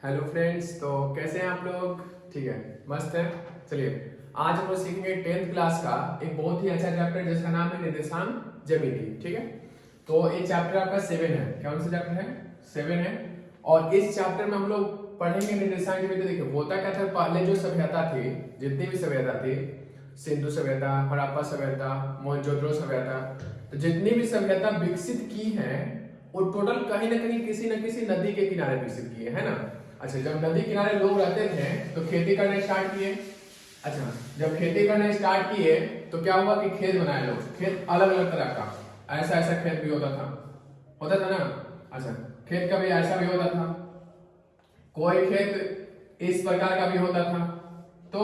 Hello friends, तो कैसे हैं आप लोग? ठीक है, मस्त है। चलिए, आज हम लोग सीखेंगे 10th क्लास का एक बहुत ही अच्छा चैप्टर जिसका नाम है निर्देशांक ज्यामिति। ठीक है, तो ये चैप्टर आपका 7 है। कौन सा चैप्टर है? 7 है। और इस चैप्टर में हम लोग पढ़ेंगे निर्देशांक ज्यामिति। देखिए होता क्या था, पहले जो सभ्यता थी, जितनी भी सभ्यता थी, सिंधु सभ्यता, हड़प्पा सभ्यता, मोहनजोदड़ो सभ्यता, तो जितनी भी सभ्यता विकसित की है वो टोटल कहीं ना कहीं किसी न किसी नदी के किनारे विकसित की है ना। अच्छा, जब नदी किनारे लोग रहते थे तो खेती करना स्टार्ट किए। अच्छा, जब खेती करना स्टार्ट किए तो क्या हुआ कि खेत बनाए लोग, खेत अलग अलग तरह का, ऐसा ऐसा खेत भी होता था ना। अच्छा, खेत का भी ऐसा भी होता था, कोई खेत इस प्रकार का भी होता था। तो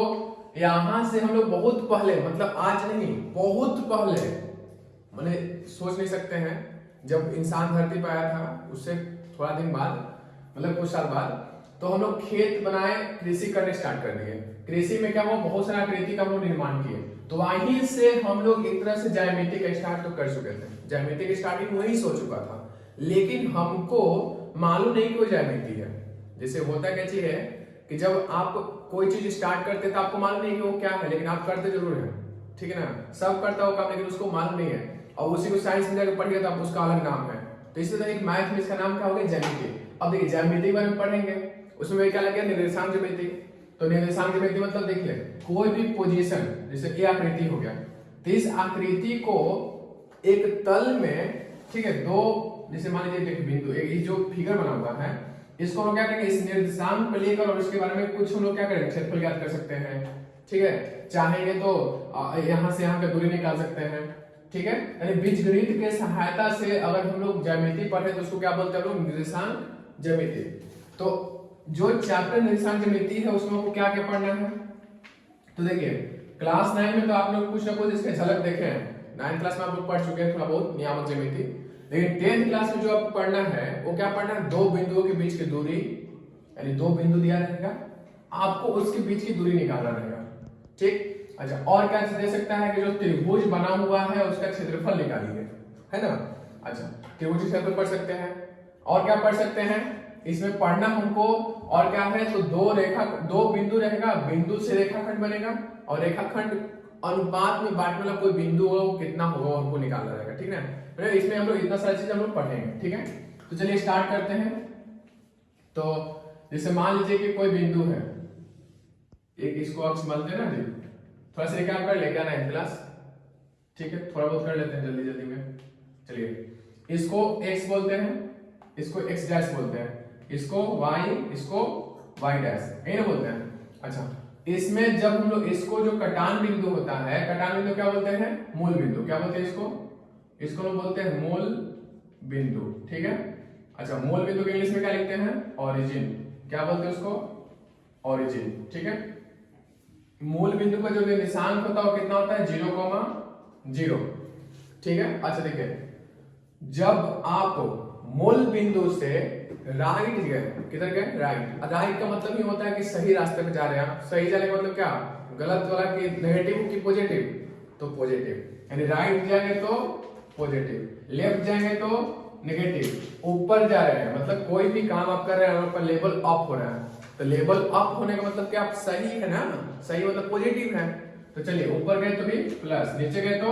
यहां से हम लोग बहुत पहले, मतलब आज नहीं, बहुत पहले, मैंने सोच नहीं सकते हैं, जब इंसान धरती पर आया था उससे थोड़ा दिन बाद, मतलब कुछ साल बाद, तो हम लोग खेत बनाए, कृषि करने स्टार्ट कर दिए। कृषि में क्या हुआ, बहुत सारा आकृति का हम लोग निर्माण किए। तो वहीं से हम लोग एक तरह से ज्यामिति का स्टार्ट तो कर चुके थे, ज्यामिति की स्टार्टिंग वहीं से हो चुका था, लेकिन हमको मालूम नहीं कि वो ज्यामिति है। जैसे होता क्या चीज है कि जब आप कोई चीज स्टार्ट करते तो आपको मालूम नहीं कि वो क्या है, लेकिन आप करते जरूर है। ठीक है ना, सब करता हो काम, लेकिन उसको मालूम नहीं है, और उसी को साइंस में जाकर पढ़िए तो आप उसका अलग नाम है। तो इसी तरह एक मैथ में इसका नाम क्या हो गया, ज्यामिति। अब देखिए ज्यामिति के बारे में पढ़ेंगे, उसमें क्या लग गया, निर्देशांक ज्यामिति। तो निर्देशांक ज्यामिति मतलब देखिए कोई भी पोजीशन, जैसे ये आकृति हो गया, तो इस आकृति को एक तल में, ठीक है, दो, जैसे मान लीजिए देखिए बिंदु, एक जो फिगर बना हुआ है, इसको हम लोग क्या करेंगे, इस निर्देशांक पे लेकर और उसके बारे में कुछ हम लोग क्या करेंगे, क्षेत्रफल ज्ञात कर सकते हैं। ठीक है, चाहेंगे तो यहां से यहां की दूरी निकाल सकते हैं। ठीक है, यानी बीजगणित के सहायता से अगर हम लोग ज्यामिति पढ़े तो उसको क्या बोलते हैं हम लोग, निर्देशांक ज्यामिति। तो जो चैप्टर निर्देशांक ज्यामिति है उसमें आपको क्या क्या पढ़ना है, तो देखिए क्लास 9 में तो आप लोग कुछ ना कुछ इसके झलक देखे हैं, 9th क्लास में आप लोग पढ़ चुके हैं थोड़ा बहुत नियामक ज्यामिति, लेकिन 10th क्लास में जो आपको पढ़ना है वो क्या पढ़ना है, दो बिंदुओं के बीच की दूरी, यानी दो बिंदु दिया रहेगा, आपको उसके बीच की दूरी निकालना रहेगा। ठीक, अच्छा, और क्या दे सकता है कि जो त्रिभुज बना हुआ है उसका क्षेत्रफल निकालिए, है ना। अच्छा, त्रिभुज क्षेत्रफल पढ़ सकते हैं, और क्या पढ़ सकते हैं इसमें पढ़ना हमको, और क्या है, तो दो बिंदु रहेगा, बिंदु से रेखाखंड बनेगा, और रेखाखंड अनुपात में बांटने वाला कोई बिंदु हो कितना होगा हमको निकालना रहेगा। ठीक है ना, इसमें हम लोग इतना सारी चीज हम लोग पढ़ेंगे। ठीक है, तो चलिए स्टार्ट करते हैं। तो जैसे मान लीजिए कि कोई बिंदु है, एक इसको अक्ष मानते हैं ना जी, थोड़ा सा रिकाम कर ले क्या 9th क्लास, ठीक है, थोड़ा बहुत कर लेते हैं जल्दी जल्दी में। चलिए, इसको x बोलते हैं, इसको x डैश बोलते हैं, इसको y, इसको y डैश, यही ना बोलते हैं। अच्छा, इसमें जब हम लोग इसको, जो कटान बिंदु होता है, कटान बिंदु क्या बोलते हैं, मूल बिंदु, क्या बोलते हैं इसको हम बोलते हैं मूल बिंदु। ठीक है, अच्छा, मूल बिंदु के इंग्लिश में क्या लिखते हैं, ओरिजिन, क्या बोलते हैं उसको, ओरिजिन। ठीक है, मूल बिंदु का जो निर्देशांक होता है वो कितना होता है, 0,0। ठीक है, अच्छा देखिए, जब आप मूल बिंदु से राइट गए, किधर गए, राइट, राइट का मतलब ही होता है कि सही रास्ते पे जा रहे हैं। सही जाने का मतलब क्या, गलत वाला कि नेगेटिव की पॉजिटिव, तो पॉजिटिव, यानी राइट जाएंगे तो पॉजिटिव, लेफ्ट जाएंगे तो नेगेटिव, ऊपर जा रहे हैं मतलब कोई भी काम आप कर रहे हैं और लेवल अप हो रहा है, तो लेवल अप होने का मतलब क्या, आप सही है ना, सही मतलब पॉजिटिव है। तो चलिए, ऊपर गए तो भी प्लस, नीचे गए तो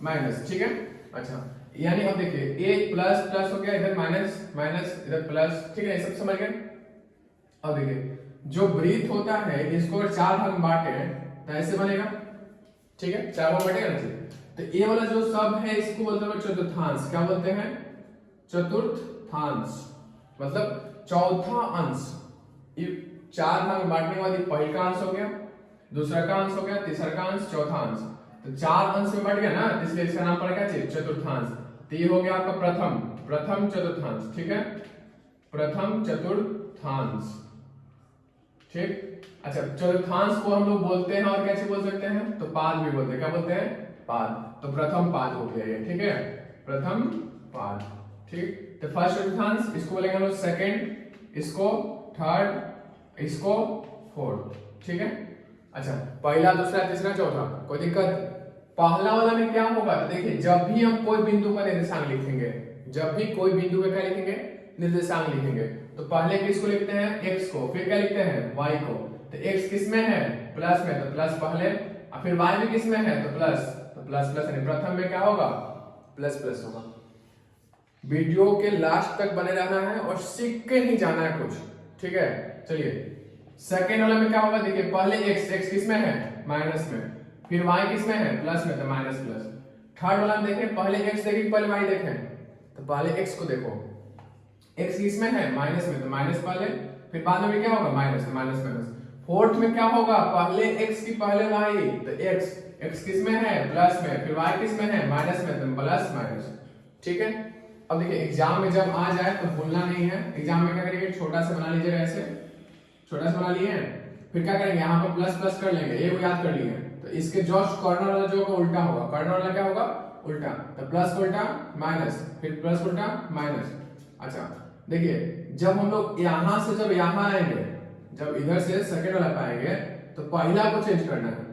माइनस। ठीक है, अच्छा, यानी अब देखिए एक प्लस प्लस हो गया, इधर माइनस माइनस, इधर प्लस। ठीक है, सब समझ गए। अब देखिए जो वृत्त होता है इसको अगर चार भाग में बांटे तो ऐसे बनेगा। ठीक है, चार भाग बांटेगा ना, तो ये वाला जो सब है इसको बोलते हैं चतुर्थांश, क्या बोलते हैं, चतुर्थांश, मतलब चौथा अंश। ये चार भाग में बांटने के बाद पहला का अंश हो गया, दूसरा का अंश हो गया, तीसरा का अंश, चौथा अंश, तो चार अंश में बढ़ गया ना, इसलिए इसका नाम पड़ गया चतुर्थांश। तो ये हो गया आपका प्रथम चतुर्थांश। ठीक है, प्रथम चतुर्थांश। ठीक, अच्छा, चतुर्थांश को हम लोग बोलते हैं और कैसे बोल सकते हैं, तो पाद भी बोलते हैं, क्या बोलते हैं, पाद। तो प्रथम पाद हो गया ये। ठीक है, प्रथम पाद। ठीक, तो फर्स्ट चतुर्थांश, इसको बोलेंगे हम लोग सेकंड, इसको थर्ड, इसको फोर्थ। ठीक है, अच्छा, पहला, दूसरा, तीसरा, चौथा, कोई दिक्कत। पहला वाला में क्या होगा, तो देखिए जब भी हम कोई बिंदु का निर्देशांक लिखेंगे, जब भी कोई बिंदु का क्या लिखेंगे, निर्देशांक लिखेंगे, तो पहले किसको लिखते हैं, x को, फिर क्या लिखते हैं, y को। तो x किस में है, प्लस में, तो प्लस पहले, और फिर y भी किस में है, तो प्लस, यानी प्रथम में क्या होगा, प्लस प्लस होगा। वीडियो के लास्ट तक बने रहना है और सीख के नहीं जाना है कुछ, ठीक है। चलिए सेकेंड वाला में क्या होगा, देखिए पहले x किस में है, माइनस में, फिर y किस में है, प्लस में, तो माइनस प्लस। थर्ड वाला में देखें, पहले x देखें पहले y देखें, तो पहले x को देखो, x किस में है, माइनस में, तो माइनस पहले, फिर बाद में क्या होगा, माइनस, तो माइनस माइनस। फोर्थ में क्या होगा, पहले x की पहले y, तो x किस में है, प्लस में, फिर y किस में है, माइनस में, तो प्लस माइनस, ठीक है। अब देखिए एग्जाम में जब आ जाए तो भूलना नहीं है, एग्जाम में क्या करेंगे, छोटा सा बना लीजिएगा, ऐसे छोटा सा बना लिए हैं, फिर क्या करेंगे, यहाँ पर प्लस प्लस कर लेंगे, ये वो याद कर लिए, तो इसके जस्ट कॉर्नर वाला जो होगा उल्टा होगा, कॉर्नर वाला क्या होगा, उल्टा, तो प्लस उल्टा माइनस, फिर प्लस उल्टा माइनस। अच्छा देखिए जब हम लोग यहां से जब यहां आएंगे, जब इधर से सेकंड वाला पाएंगे, तो पहला को चेंज करना है,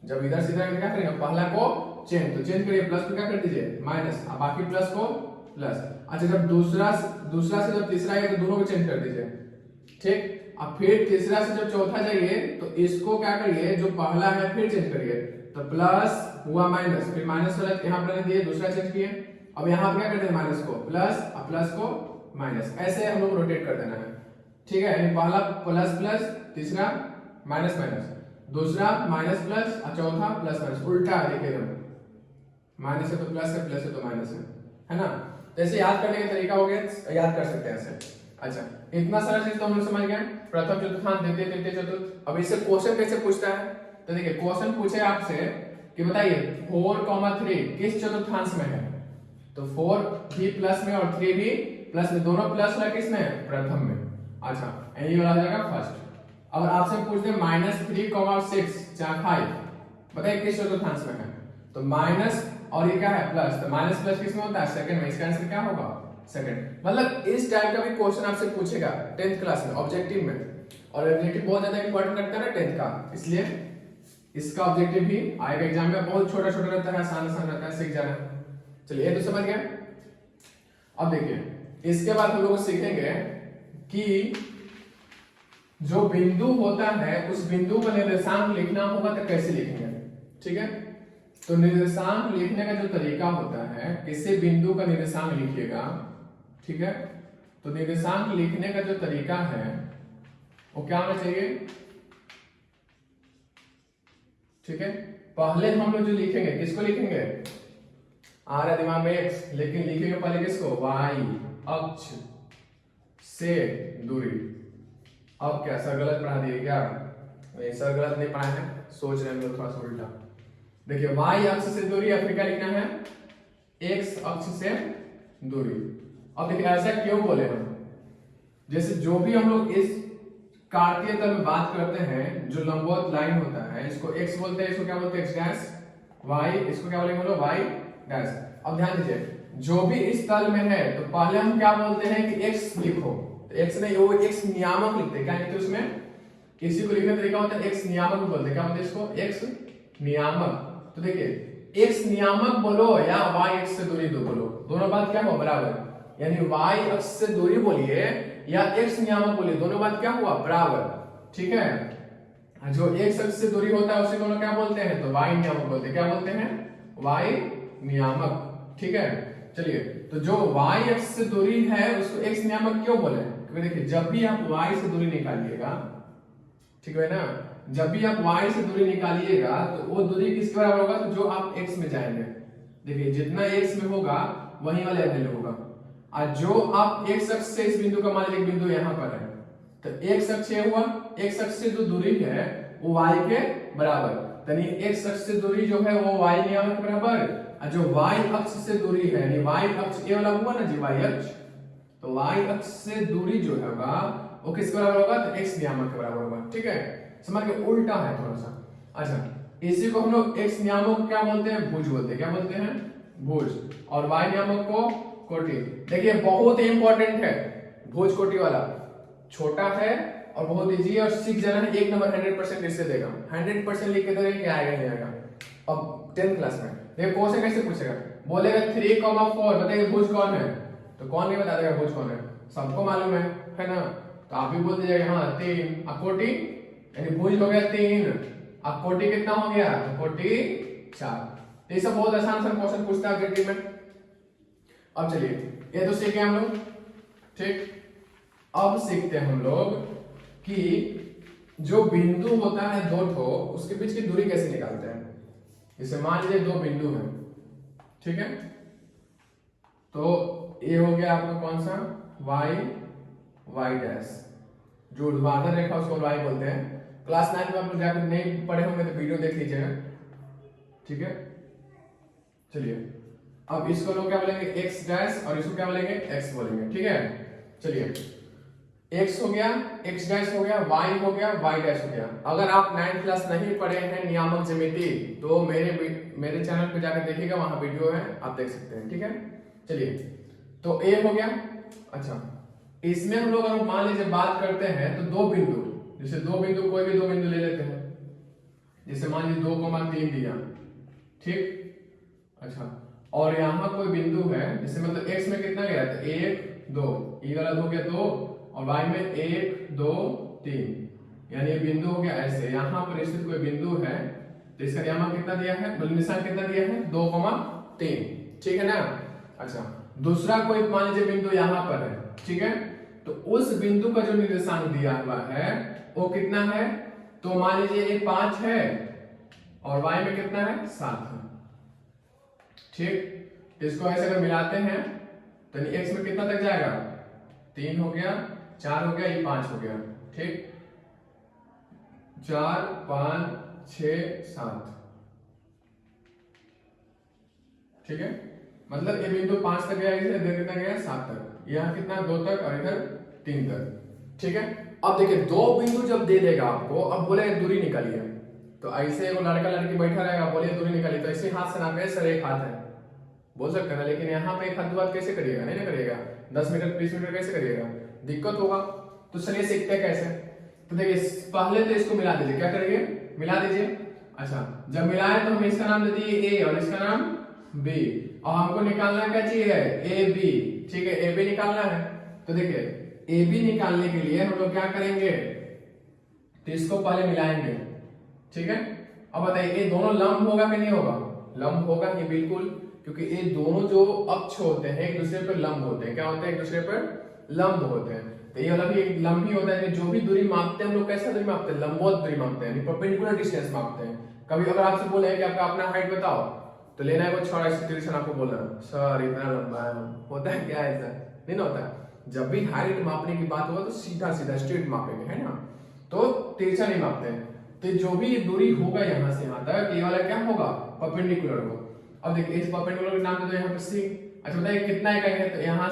जब इधर से इधर क्या करेंगे, पहला को चेंज, तो चेंज करिए, प्लस को क्या कर दीजिए माइनस, अब बाकी प्लस को प्लस। अच्छा जब दूसरा से जब तीसरा आएगा तो दोनों को चेंज कर दीजिए, ठीक। अब फिर तीसरा से जब चौथा जाइए तो इसको क्या करिए, जो पहला है फिर चेंज करिए, तो प्लस हुआ माइनस, फिर माइनस वाला यहाँ पर दिए, दूसरा चेंज किए, अब यहाँ पे क्या करते हैं, माइनस को प्लस, अब प्लस को माइनस, ऐसे हम लोग रोटेट कर देना है, ठीक है। यानी पहला प्लस प्लस, तीसरा माइनस माइनस, दूसरा माइनस प्लस, और चौथा प्लस माइनस, उल्टा देखिए, माइनस है तो प्लस है, प्लस है तो माइनस है ना। तो ऐसे याद करने का तरीका हो गया, याद कर सकते हैं ऐसे। अच्छा इतना सारा चीज तो हम लोग समझ गए, प्रथम चतुर्थांश, द्वितीय तृतीय चतुर्थ। अब इससे क्वेश्चन कैसे पूछता है, तो देखिए क्वेश्चन पूछे आपसे कि बताइए 4,3 किस चतुर्थांश में है, तो 4 भी प्लस में और 3 भी प्लस में, दोनों प्लस वाला किस में है, प्रथम में। अच्छा ये वाला हो जाएगा फर्स्ट। अब आपसे पूछ दे -3,6 जहां 5, बताइए किस चतुर्थांश में है, तो माइनस और ये क्या है, प्लस, तो माइनस प्लस किस में होता है, सेकंड में, इसका आंसर क्या होगा, सेकंड। मतलब इस टाइप का भी क्वेश्चन आपसे पूछेगा 10th क्लास में ऑब्जेक्टिव में, और ऑब्जेक्टिव बहुत ज्यादा इंपॉर्टेंट रखता है ना 10th का, इसलिए इसका ऑब्जेक्टिव भी आएगा एग्जाम में, बहुत छोटा छोटा रहता है, आसान आसान रहता है, सीख जाना। चलिए ये तो समझ गए। अब देखिए इसके बाद हम लोग सीखेंगे कि जो बिंदु होता है उस बिंदु का निर्देशांक लिखना होगा तो कैसे लिखेंगे, ठीक है। तो निर्देशांक लिखने का जो तरीका होता है, किसी बिंदु का निर्देशांक लिखिएगा, ठीक है। तो निर्देशांक लिखने का जो तरीका है वो क्या होना चाहिए, ठीक है। पहले हम लोग जो लिखेंगे किसको लिखेंगे, आ रहा दिमाग में x, लेकिन लिखेंगे पहले किसको, y अक्ष से दूरी। अब क्या सर गलत पढ़ा दिए क्या, नहीं सर गलत नहीं पढ़ा है, सोच रहे हैं लोग थोड़ा सा उल्टा। देखिए y अक्ष से दूरी, या फिर क्या लिखना है, x अक्ष से दूरी। अब देखिए ऐसा क्यों बोले हम, जैसे जो भी हम लोग इस कार्तीय तल में बात करते हैं, जो लंबवत लाइन होता है, इसको x बोलते हैं, इसको क्या बोलते हैं, x डैश, y इसको क्या बोलेंगे, बोलो y डैश। अब ध्यान दीजिए जो भी इस तल में है, तो पहले हम क्या बोलते हैं कि x लिखो, तो x नहीं, वो x नियामक लिखते हैं, क्या लिखते हैं उसमें, किसी को लिखने का तरीका होता है x नियामक बोलते हैं, क्या बोलते हैं इसको, x नियामक। तो देखिए x नियामक बोलो या y अक्ष से दूरी दो बोलो, दोनों बात क्या हो, बराबर, यानी y अक्ष से दूरी बोलिए या x नियामक बोलिए, दोनों बात क्या हुआ, बराबर, ठीक है। जो x अक्ष से दूरी होता है उसे दोनों क्या बोलते हैं, तो y नियामक बोलते हैं, क्या बोलते हैं, y नियामक, ठीक है। चलिए तो जो y अक्ष से दूरी है उसको x नियामक क्यों बोले, क्योंकि देखिए जब भी आप y से दूरी निकालिएगा, ठीक है ना, जब भी आप y से दूरी निकालिएगा तो वो दूरी किसके बराबर होगा, तो जो आप x में जाएंगे, देखिए जितना x में होगा वही वाला वैल्यू होगा, और जो आप x अक्ष से इस बिंदु का मान लीजिए बिंदु यहाँ पर है, तो x अक्ष ये हुआ, x अक्ष से जो दूरी है वो y के बराबर, यानी x अक्ष से दूरी जो है वो y नियामक के बराबर, और जो y अक्ष से दूरी है, यानी y अक्ष ये वाला हुआ ना जी, y अक्ष, तो y अक्ष से दूरी जो होगा वो किसके बराबर होगा, तो x नियामक के बराबर होगा, ठीक है। समझ के उल्टा है थोड़ा सा। अच्छा इसी को हम लोग x नियामक को क्या बोलते हैं, भुज बोलते हैं, क्या बोलते हैं, भुज, और y नियामक को कोटि। देखिए बहुत ही इंपॉर्टेंट है भुज कोटि वाला, छोटा है और बहुत इजी है, और सीख जाना है, 1 नंबर 100% इससे देगा, 100% लिख के देगा कि आएगा नहीं आएगा। अब 10th क्लास में देखिए क्वेश्चन कैसे पूछेगा, बोलेगा 3,4, बताइए भुज कौन है, तो कौन नहीं बता देगा भुज कौन है, सबको मालूम है है ना। तो आप भी बोल दीजिएगा हाँ 3, अब कोटि यानी भुज हो गया 3, अब कोटि कितना हो गया, कोटि 4। ये सब बहुत आसान क्वेश्चन पूछता है ग्रेड में। अब चलिए ये तो सीखे हम लोग, ठीक। अब सीखते हैं हम लोग कि जो बिंदु होता है दो ठो, उसके बीच की दूरी कैसे निकालते हैं। जैसे मान लीजिए दो बिंदु हैं, ठीक है। तो ये हो गया आपका कौन सा, y y डैश, जो ऊर्ध्वाधर रेखा उसको y बोलते हैं। क्लास 9 में आप लोग जाकर नहीं पढ़े होंगे तो वीडियो देख लीजिएगा, ठीक है। चलिए अब इसको लोग क्या बोलेंगे, x डैश, और इसको क्या बोलेंगे, x बोलेंगे, ठीक है। चलिए x हो गया, x डैश हो गया, y हो गया, y डैश हो गया। अगर आप 9th क्लास नहीं पढ़े हैं नियामक ज्यामिति तो मेरे चैनल पे जाकर देखिएगा, वहां वीडियो है, आप देख सकते हैं, ठीक है। चलिए तो a हो गया। अच्छा इसमें हम लोग अगर मान लीजिए बात करते हैं तो दो बिंदु, जैसे दो बिंदु, कोई भी दो बिंदु ले लेते हैं, जैसे मान लीजिए 2,3 दिया, ठीक। अच्छा और यहाँ कोई बिंदु है, जैसे मतलब x में कितना गया था, 1 2, ये वाला हो गया 2, और y में 1 2 3, यानी ये बिंदु हो गया ऐसे। यहाँ पर स्थित कोई बिंदु है तो इसका यहाँ कितना दिया है, बल निशान कितना दिया है, 2,3, ठीक है ना। अच्छा दूसरा कोई मान लीजिए बिंदु यहाँ पर है, ठीक है। तो उस बिंदु का जो निर्देशांक दिया हुआ है वो कितना है, तो मान लीजिए ये 5 है और y में कितना है, 7 है, ठीक। इसको ऐसे अगर मिलाते हैं तो x में कितना तक जाएगा, 3 हो गया, 4 हो गया, ये 5 हो गया, ठीक। 4 5 6 7, ठीक है। मतलब ये बिंदु 5 तक गया, इधर कितना गया, 7 तक, यहाँ कितना 2 तक और इधर 3 तक, ठीक है। अब देखिए दो बिंदु जब दे देगा आपको, अब बोले दूरी निकालिए, तो ऐसे वो लड़का लड़की बैठा रहेगा, बोले दूरी निकालिए, तो ऐसे हाथ से नापे, सर एक हाथ है बोल सकते हैं, लेकिन यहाँ पे एक हाथ दो हाथ कैसे करिएगा, नहीं ना करिएगा, 10 मीटर 20 मीटर कैसे करिएगा, दिक्कत होगा। तो चलिए सीखते हैं कैसे। तो देखिए पहले तो इसको मिला दीजिए, क्या करिए, मिला दीजिए। अच्छा जब मिलाए तो हम इसका नाम दे दिए a और इसका नाम b, और हमको निकालना क्या चाहिए, ए बी, ठीक है, ए बी निकालना है। तो देखिए ए बी निकालने के लिए हम लोग क्या करेंगे, तो इसको पहले मिलाएंगे, ठीक है। अब बताइए ये दोनों लंब होगा कि नहीं होगा, लंब होगा ही बिल्कुल, क्योंकि ये दोनों जो अक्ष होते हैं एक दूसरे पर लंब होते हैं, क्या होते हैं, एक दूसरे पर लंब होते हैं। तो ये वाला भी एक लंब ही होता है कि जो भी दूरी मापते हैं हम लोग कैसा दूरी मापते हैं, लंबवत दूरी मापते हैं, परपेंडिकुलर डिस्टेंस मापते हैं। कभी अगर आपसे बोले कि आपका अपना हाइट बताओ, तो लेना है वो 6 आपको बोलना सर इतना लंबा है, होता है क्या, ऐसा नहीं ना होता है। जब भी हाइट मापने की बात होगा तो सीधा सीधा स्ट्रेट मापेंगे, है ना, तो तिरछा नहीं मापते हैं। तो जो भी दूरी होगा यहाँ से यहाँ तक, ये वाला क्या होगा, परपेंडिकुलर होगा। अब देखिए इस परपेंडिकुलर के नाम दे दो यहाँ पे सी। अच्छा बताइए कितना इकाई है, तो यहाँ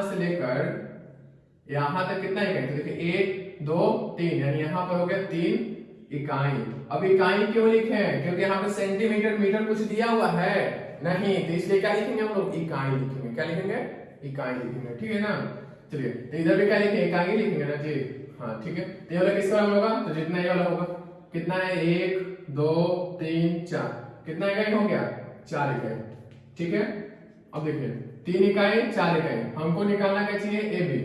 से लेकर यहाँ तक कितना इकाई, तो देखिए 1 2 3, यानी यहाँ पर हो गया 3 इकाई। अब इकाई क्यों लिखे हैं, क्योंकि यहाँ पे सेंटीमीटर मीटर कुछ दिया हुआ है नहीं, तो इसलिए क्या लिखेंगे हम लोग, इकाई लिखेंगे, क्या लिखेंगे, इकाई लिखेंगे, ठीक है ना। चलिए तो इधर भी क्या लिखेंगे, इकाई लिखेंगे ना जी, हाँ ठीक है। तो ये वाला किस वाला होगा, तो जितना ये वाला होगा, कितना है 1 2 3 4, कितना इकाई हो गया, 4 इकाई, ठीक है। अब देखिए 3 इकाई 4 इकाई, हमको निकालना क्या चाहिए, ए बी।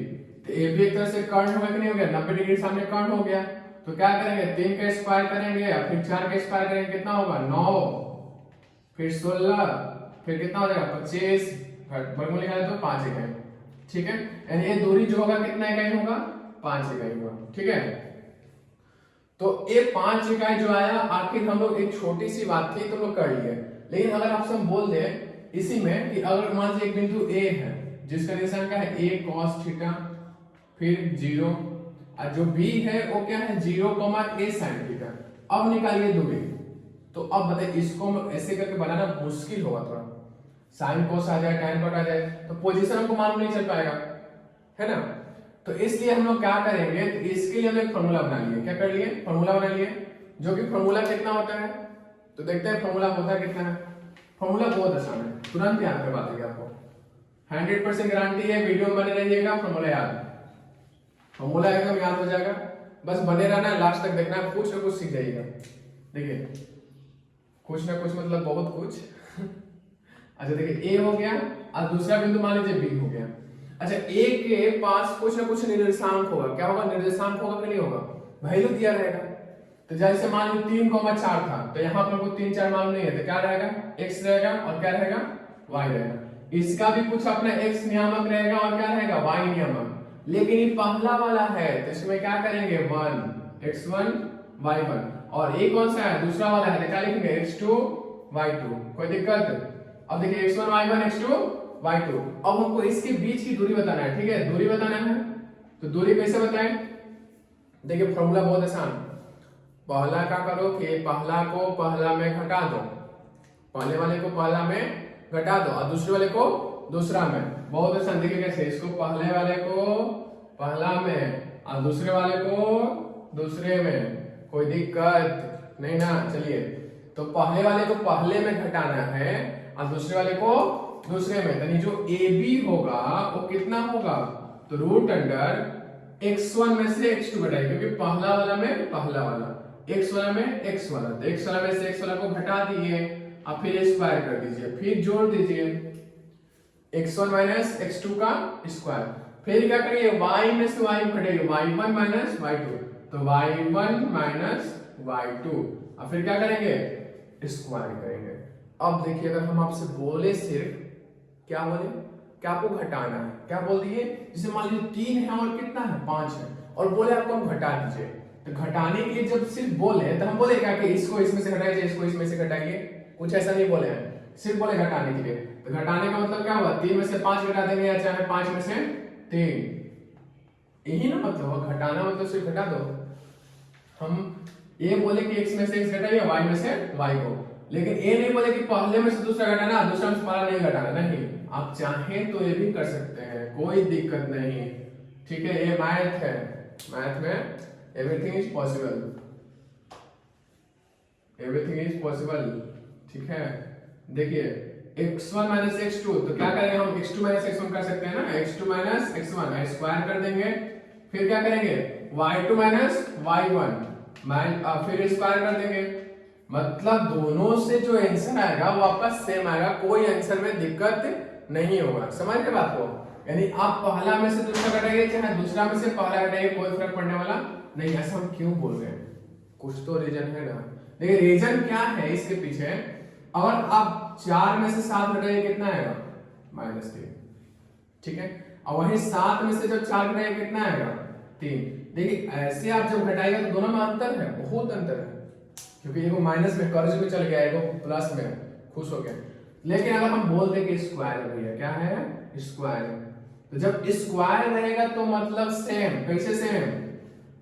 तो ए बी एक तरह से कर्ण होगा कि नहीं हो गया, 90 डिग्री सामने कर्ण हो गया। तो क्या करेंगे, 3 का स्क्वायर करेंगे, फिर 4 का स्क्वायर करेंगे, कितना होगा 9, फिर 16, फिर कितना हो जाएगा 25, वर्गमूल निकाले तो 5 इकाई, ठीक है। यानी ये दूरी जो होगा कितना इकाई होगा, 5 इकाई होगा, ठीक है। तो ये 5 इकाई जो आया, आखिर हम लोग एक छोटी सी बात थी तो लोग कर लिए, लेकिन अगर आपसे हम बोल दें इसी में कि अगर मान लीजिए एक बिंदु ए है जिसका निर्देशांक क्या है, a cos थीटा, फिर 0, और जो b है वो क्या है 0, a sin थीटा। अब निकालिए दूरी, तो अब बताइए इसको ऐसे करके बनाना मुश्किल होगा थोड़ा, साइन कोस आ जाए, tan कॉट आ जाए, तो पोजीशन हमको मालूम नहीं चल पाएगा, है ना। तो इसलिए हम लोग क्या करेंगे, तो इसके लिए हम एक फॉर्मूला बना लिए, क्या कर लिए, फॉर्मूला बना लिए, जो कि फॉर्मूला कितना होता है, तो देखते हैं फॉर्मूला होता है कितना है। फॉर्मूला बहुत आसान है, तुरंत याद करवा देंगे आपको, 100% गारंटी है, वीडियो में बने रहिएगा, फॉर्मूला याद, फॉर्मूला एकदम याद हो जाएगा, बस बने रहना, लास्ट तक देखना, कुछ ना कुछ सीख जाइएगा। देखिए कुछ ना कुछ मतलब बहुत कुछ अच्छा देखिए ए हो गया और दूसरा बिंदु मान लीजिए बी हो गया। अच्छा ए के पास कुछ ना कुछ निर्देशांक होगा, क्या होगा, निर्देशांक होगा कि नहीं होगा, वैल्यू दिया रहेगा। तो जैसे मान लो 3,4 था, तो यहाँ पर कोई 3 4 मान नहीं है, तो क्या रहेगा, x रहेगा और क्या रहेगा, y रहेगा। इसका भी कुछ अपना x नियामक रहेगा और क्या रहेगा, y नियामक। लेकिन ये पहला वाला है तो इसमें क्या करेंगे, 1 x1 y1, और ये कौन सा है, दूसरा वाला है, तो क्या लिखेंगे, x2 y2। कोई दिक्कत? अब देखिए x1 y1 x2 y2। अब हमको इसके बीच की दूरी बताना है, ठीक है, दूरी बताना है। तो दूरी कैसे बताएं, देखिए फॉर्मूला बहुत आसान। पहला क्या करो कि पहला को पहला में घटा दो, पहले वाले को पहला में घटा दो और दूसरे वाले को दूसरा में। बहुत आसान, देखिए कैसे, इसको पहले वाले को पहला में और दूसरे वाले को दूसरे में। कोई दिक्कत नहीं ना? चलिए, तो पहले वाले को पहले में घटाना है और दूसरे वाले को दूसरे में, यानी जो ए बी होगा वो कितना होगा, तो रूट अंडर x1 में से x2 घटाइए, क्योंकि पहला वाला में पहला वाला, x वाला में x वाला, तो x वाला में से x वाला को घटा दीजिए और फिर स्क्वायर कर दीजिए, फिर जोड़ दीजिए x1 माइनस x2 का स्क्वायर। फिर क्या करिए, y में से y घटाइए, y1 माइनस y2, तो y1 माइनस y2, और फिर क्या करेंगे, स्क्वायर करेंगे। अब देखिए, अगर हम आपसे बोले सिर्फ क्या बोले, क्या आपको घटाना है, क्या बोल दिए, जैसे मान लीजिए 3 है और कितना है, 5 है, और बोले आपको हम घटा दीजिए, तो घटाने के लिए जब सिर्फ बोले तो हम बोले क्या कि इसको इसमें से घटाइए, इसको इसमें से घटाइए, कुछ ऐसा नहीं बोले हैं, सिर्फ बोले घटाने के लिए। तो घटाने का मतलब क्या हुआ, 3 में से 5 घटा देंगे या चाहे 5 में से 3, यही ना मतलब हुआ, घटाना मतलब सिर्फ घटा दो। हम ये बोले कि x में से x घटाइए, y में से y को, लेकिन ये नहीं बोले कि पहले में से दूसरा घटाना, दूसरा में से पहला नहीं घटाना, नहीं। आप चाहें तो ये भी कर सकते हैं, कोई दिक्कत नहीं, ठीक है। ये मैथ है, मैथ में everything is possible, everything is possible, ठीक है। देखिए x1 माइनस x2, तो क्या करेंगे हम, x2 माइनस x1 कर सकते हैं ना, x2 माइनस x1 स्क्वायर कर देंगे, फिर क्या करेंगे, y2 माइनस y1 फिर स्क्वायर कर देंगे। मतलब दोनों से जो आंसर आएगा वो आपका सेम आएगा, कोई आंसर में दिक्कत नहीं होगा। समझ रहे बात को? यानी आप पहला में से दूसरा घटाइए, चाहे दूसरा में से पहला घटाइए, कोई फर्क पड़ने वाला नहीं। ऐसा हम क्यों बोल रहे हैं, कुछ तो रीजन है ना। देखिए रीजन क्या है इसके पीछे, अगर आप 4 में से 7 घटाइए कितना आएगा, -3, ठीक है। और वही 7 में से जब 4 घटाइए कितना आएगा, 3। देखिए ऐसे आप जब घटाइएगा तो दोनों में अंतर है, बहुत अंतर है, क्योंकि एगो माइनस में कर्ज में चल गया, एगो प्लस में खुश हो गया। लेकिन अगर हम बोल दें कि स्क्वायर भैया क्या है, स्क्वायर, तो जब स्क्वायर रहेगा तो मतलब सेम। कैसे सेम,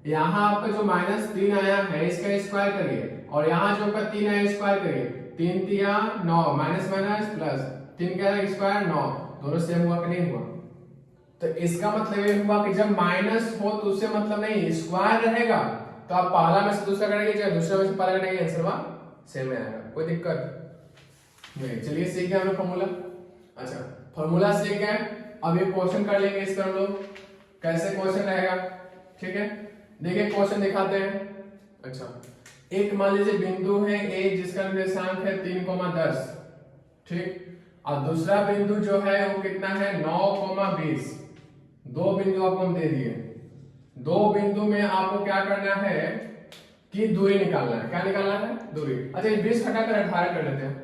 यहाँ आपका जो -3 आया है इसका स्क्वायर करिए, और यहाँ जो आपका 3 आया स्क्वायर करिए, 3 तिया 9, माइनस माइनस प्लस, 3 क्या है स्क्वायर 9, दोनों सेम हुआ कि नहीं हुआ। तो इसका मतलब ये हुआ कि जब माइनस हो तो उससे मतलब नहीं, स्क्वायर रहेगा तो आप पहला में से दूसरा करेंगे, चाहे दूसरा में से पहला करेंगे, आंसर वहां सेम आएगा, कोई दिक्कत नहीं। चलिए सीख गए हमने फॉर्मूला। अच्छा फॉर्मूला सीख गए, अब ये क्वेश्चन कर लेंगे इसका हम लोग, कैसे क्वेश्चन रहेगा, ठीक है। देखिए क्वेश्चन दिखाते हैं। अच्छा एक मान लीजिए बिंदु है ए जिसका निर्देशांक है 3,10, ठीक, और दूसरा बिंदु जो है वो कितना है 9,20। दो बिंदु आपको हम दे दिए, दो बिंदु में आपको क्या करना है कि दूरी निकालना है। क्या निकालना है, दूरी। अच्छा 20 हटाकर 18 कर लेते हैं,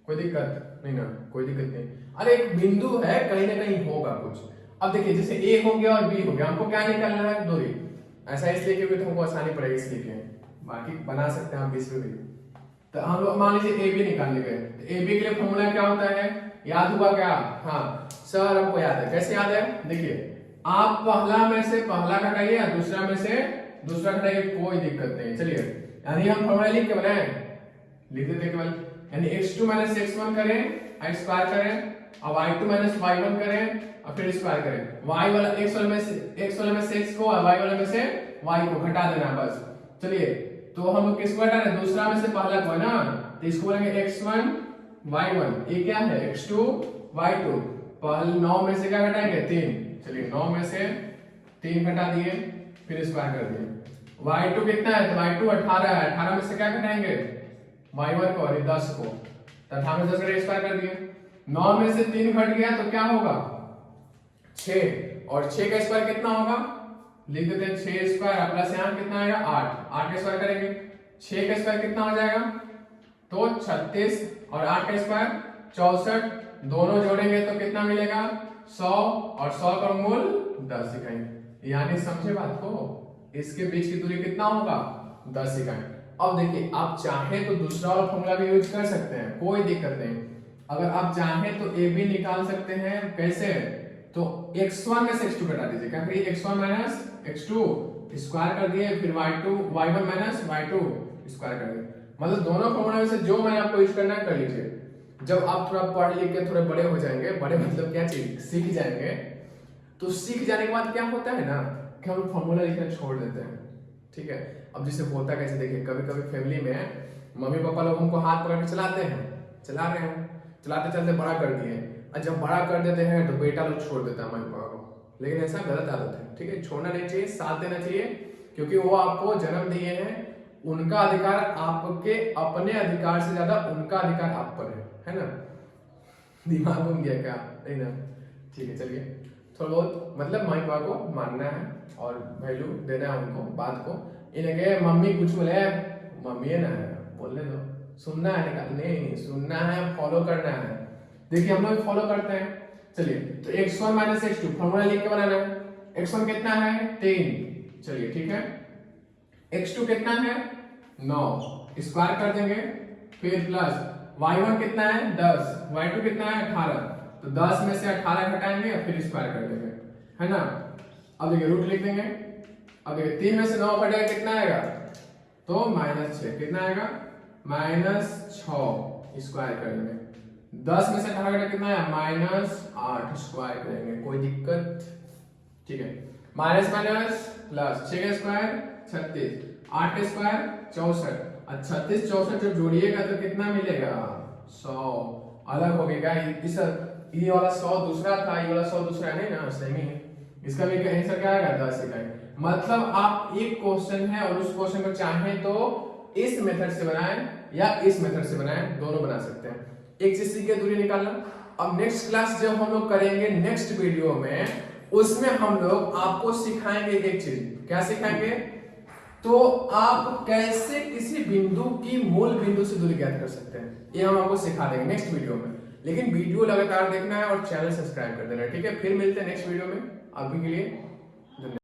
कोई दिक्कत नहीं ना, कोई दिक्कत नहीं। अरे एक बिंदु है, कहीं ना कहीं होगा कुछ। अब देखिए जैसे ए हो गया और बी हो गया, हमको क्या निकालना है, दूरी। ऐसा इसलिए क्योंकि हमको आसानी पड़ेगी इसलिए, बाकी बना सकते हैं हम 20 में भी। तो हम लोग मान लीजिए ए बी निकालने गए, तो ए बी के लिए फॉर्मूला क्या होता है, याद हुआ क्या, हाँ सर हमको याद है। कैसे याद है, देखिए आप पहला में से पहला घटाइए, दूसरा में से दूसरा घटाइए, कोई दिक्कत नहीं। चलिए यानी हम फॉर्मूला लिख के बनाए, लिख देते केवल, यानी x2 माइनस x1 करें, स्क्वायर करें, और y2 माइनस y1 करें और फिर स्क्वायर करें। y वाला x वाले में से x को और y वाले में से y को घटा देना बस। चलिए तो हम किसको घटा रहे हैं, दूसरा में से पहला को है ना, तो इसको बोलेंगे x1 y1, ये क्या है x2 y2। पहले 9 में से क्या घटाएंगे, 3। चलिए 9 में से 3 घटा दिए, फिर स्क्वायर कर दिए। y2 कितना है, तो y2 18 है, 18 में से क्या घटाएंगे y1 को और 10 को, तो 18 में 10 का स्क्वायर कर दिए। 9 में से 3 घट गया तो क्या होगा 6 और 6 का स्क्वायर कितना होगा, लिख देते हैं 6 स्क्वायर प्लस यहाँ कितना आएगा 8, 8 का स्क्वायर करेंगे 6 का स्क्वायर कितना हो जाएगा, तो 36 और 8 का स्क्वायर 64, दोनों जोड़ेंगे तो कितना मिलेगा 100 और 100 का मूल 10 इकाई, यानी समझे बात को, इसके बीच की दूरी कितना होगा 10 इकाई। अब देखिए आप चाहें तो दूसरा वाला फॉर्मूला भी यूज कर सकते हैं, कोई दिक्कत नहीं। अगर आप चाहें तो ए भी निकाल सकते हैं, कैसे, तो x1 में से x2 घटा दीजिए, क्या करिए x1 माइनस x2 स्क्वायर कर दिए, फिर y1 माइनस y2 स्क्वायर कर दिए। मतलब दोनों फॉर्मूला में से जो मैंने आपको यूज करना है कर लीजिए। जब आप थोड़ा पढ़ लिख के थोड़े बड़े हो जाएंगे, बड़े मतलब क्या चीज, सीख जाएंगे, तो सीख जाने के बाद क्या होता है ना कि हम फॉर्मूला लिखना छोड़ देते हैं, ठीक है। अब जैसे होता कैसे, देखिए कभी कभी फैमिली में मम्मी पापा लोग हमको हाथ पकड़ के चलाते हैं, चला रहे हैं, चलाते चलते बड़ा कर दिए, और जब बड़ा कर देते हैं तो बेटा लोग छोड़ देता है मम्मी पापा को, लेकिन ऐसा गलत आदत है, ठीक है। छोड़ना नहीं चाहिए, साथ देना चाहिए, क्योंकि वो आपको जन्म दिए हैं, उनका अधिकार आपके अपने अधिकार से ज्यादा उनका अधिकार आप पर है ना। दिमाग घूम गया क्या, नहीं ना, ठीक है। चलिए थोड़ा बहुत मतलब मम्मी पापा को मानना है और वैल्यू देना है उनको, बात को। इनके मम्मी कुछ बोले, मम्मी है ना, बोलने दो, सुनना है, नहीं सुनना है, फॉलो करना है। देखिए हम लोग फॉलो करते हैं। चलिए तो x1 माइनस x2 फॉर्मूला लिख के बनाना है। x1 कितना है 10, चलिए ठीक है। x2 कितना है 9, स्क्वायर कर देंगे, फिर प्लस y1 कितना है 10, y2 कितना है 18, तो 10 में से 18 घटाएंगे और फिर स्क्वायर कर देंगे, है ना। अब देखिए रूट लिख देंगे। अब देखिए 3 में से 9 घटाएगा कितना आएगा, तो -6, कितना आएगा -6 स्क्वायर करेंगे। 10 में से 18 घटा कितना आया -8 स्क्वायर करेंगे, कोई दिक्कत, ठीक है। माइनस माइनस प्लस 6 का स्क्वायर 36, 8 का स्क्वायर 64, और 36 64 जब जोड़िएगा तो कितना मिलेगा 100, अलग हो गया। इस ये वाला 100 दूसरा था, ये वाला 100 दूसरा है ना, सेम ही है। इसका भी आंसर क्या आएगा 10 इकाई। मतलब आप एक क्वेश्चन है और उस क्वेश्चन को चाहें तो इस मेथड से बनाएं या इस मेथड से बनाएं, दोनों बना सकते हैं। एक चीज सीख के दूरी निकालना। अब नेक्स्ट क्लास जब हम लोग करेंगे नेक्स्ट वीडियो में, उसमें हम लोग आपको सिखाएंगे एक चीज, क्या सिखाएंगे, तो आप कैसे किसी बिंदु की मूल बिंदु से दूरी ज्ञात कर सकते हैं, ये हम आपको सिखा देंगे नेक्स्ट वीडियो में। लेकिन वीडियो लगातार देखना है और चैनल सब्सक्राइब कर देना है, ठीक है। फिर मिलते हैं नेक्स्ट वीडियो में, अभी के लिए धन्यवाद।